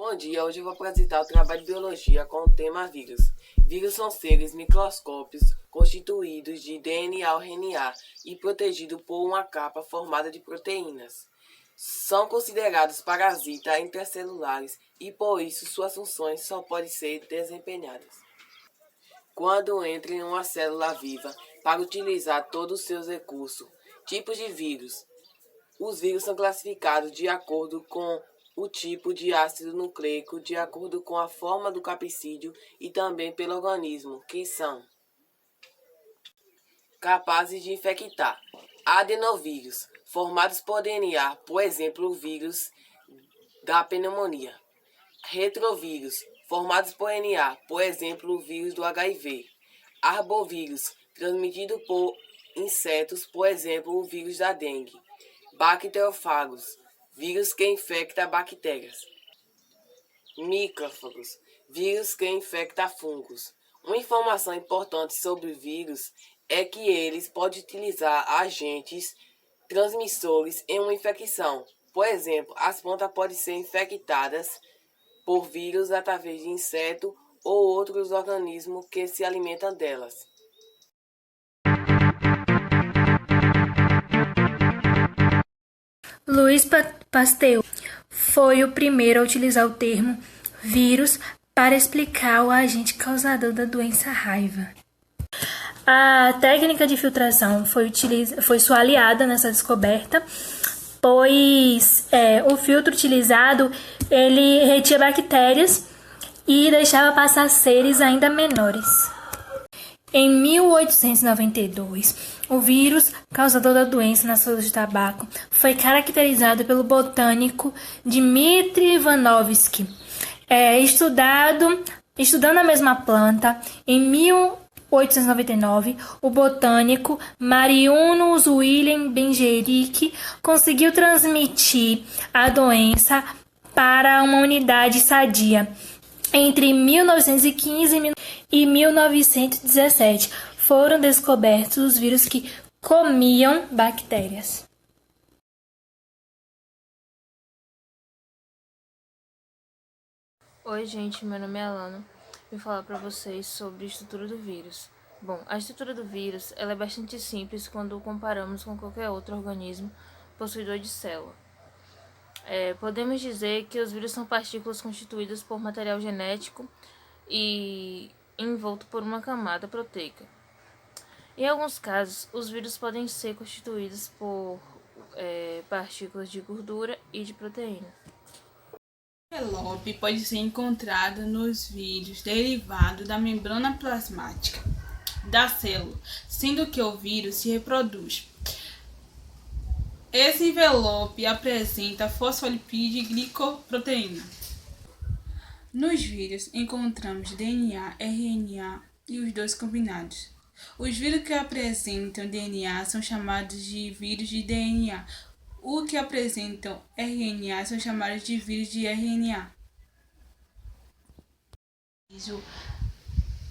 Bom dia, hoje eu vou apresentar o trabalho de biologia com o tema vírus. Vírus são seres microscópicos constituídos de DNA ou RNA e protegidos por uma capa formada de proteínas. São considerados parasitas intracelulares e por isso suas funções só podem ser desempenhadas quando entram em uma célula viva para utilizar todos os seus recursos. Tipos de vírus. Os vírus são classificados de acordo com o tipo de ácido nucleico, de acordo com a forma do capsídeo e também pelo organismo, que são capazes de infectar. Adenovírus, formados por DNA, por exemplo, o vírus da pneumonia. Retrovírus, formados por RNA, por exemplo, o vírus do HIV. Arbovírus, transmitido por insetos, por exemplo, o vírus da dengue. Bacteriófagos, vírus que infecta bactérias. Micrófagos, vírus que infecta fungos. Uma informação importante sobre vírus é que eles podem utilizar agentes transmissores em uma infecção. Por exemplo, as plantas podem ser infectadas por vírus através de insetos ou outros organismos que se alimentam delas. Louis Pasteur foi o primeiro a utilizar o termo vírus para explicar o agente causador da doença raiva. A técnica de filtração foi sua aliada nessa descoberta, pois o filtro utilizado ele retia bactérias e deixava passar seres ainda menores. Em 1892, o vírus causador da doença nas folhas de tabaco foi caracterizado pelo botânico Dmitry Ivanovsky. Estudando a mesma planta, em 1899, o botânico Marianus Wilhelm Bengerik conseguiu transmitir a doença para uma unidade sadia. Entre 1915 e 1917, foram descobertos os vírus que comiam bactérias. Oi gente, meu nome é Alana. Vou falar para vocês sobre a estrutura do vírus. Bom, a estrutura do vírus ela é bastante simples quando comparamos com qualquer outro organismo possuidor de célula. Podemos dizer que os vírus são partículas constituídas por material genético e envolto por uma camada proteica. Em alguns casos, os vírus podem ser constituídos por partículas de gordura e de proteína. O envelope pode ser encontrado nos vírus derivado da membrana plasmática da célula, sendo que o vírus se reproduz. Esse envelope apresenta fosfolipídio e glicoproteína. Nos vírus encontramos DNA, RNA e os dois combinados. Os vírus que apresentam DNA são chamados de vírus de DNA. Os que apresentam RNA são chamados de vírus de RNA.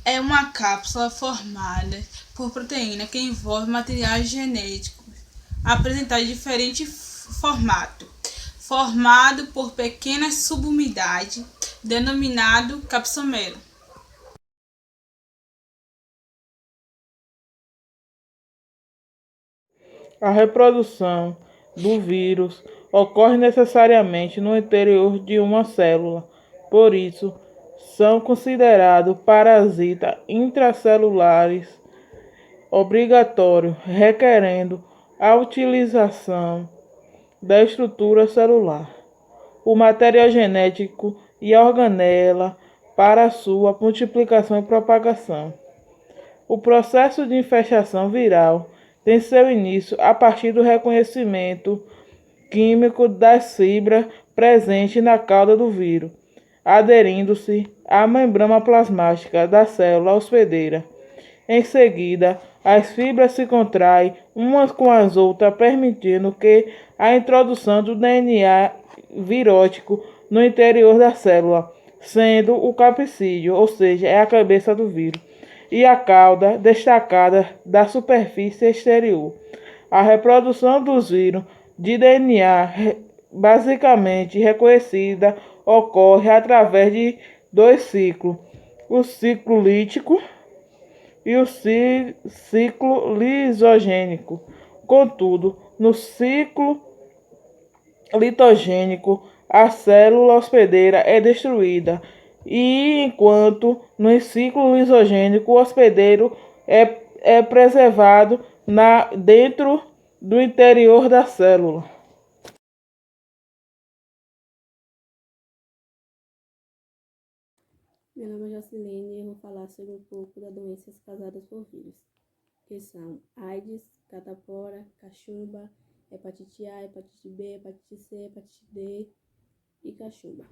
É uma cápsula formada por proteína que envolve materiais genéticos apresentados em diferente formato, formado por pequenas subunidades, denominado capsomero. A reprodução do vírus ocorre necessariamente no interior de uma célula, por isso são considerados parasitas intracelulares obrigatórios, requerendo a utilização da estrutura celular, o material genético e a organela para sua multiplicação e propagação. O processo de infestação viral tem seu início a partir do reconhecimento químico das fibras presentes na cauda do vírus, aderindo-se à membrana plasmática da célula hospedeira. Em seguida, as fibras se contraem umas com as outras, permitindo que a introdução do DNA virótico no interior da célula, sendo o capsídeo, ou seja, é a cabeça do vírus, e a cauda destacada da superfície exterior. A reprodução dos vírus de DNA basicamente reconhecida ocorre através de dois ciclos, o ciclo lítico e o ciclo lisogênico. Contudo, no ciclo litogênico, a célula hospedeira é destruída, e enquanto no ciclo lisogênico o hospedeiro é preservado dentro do interior da célula. Meu nome é Jocilene e eu vou falar sobre um pouco das doenças causadas por vírus, que são AIDS, catapora, cachumba, hepatite A, hepatite B, hepatite C, hepatite D e cachumba.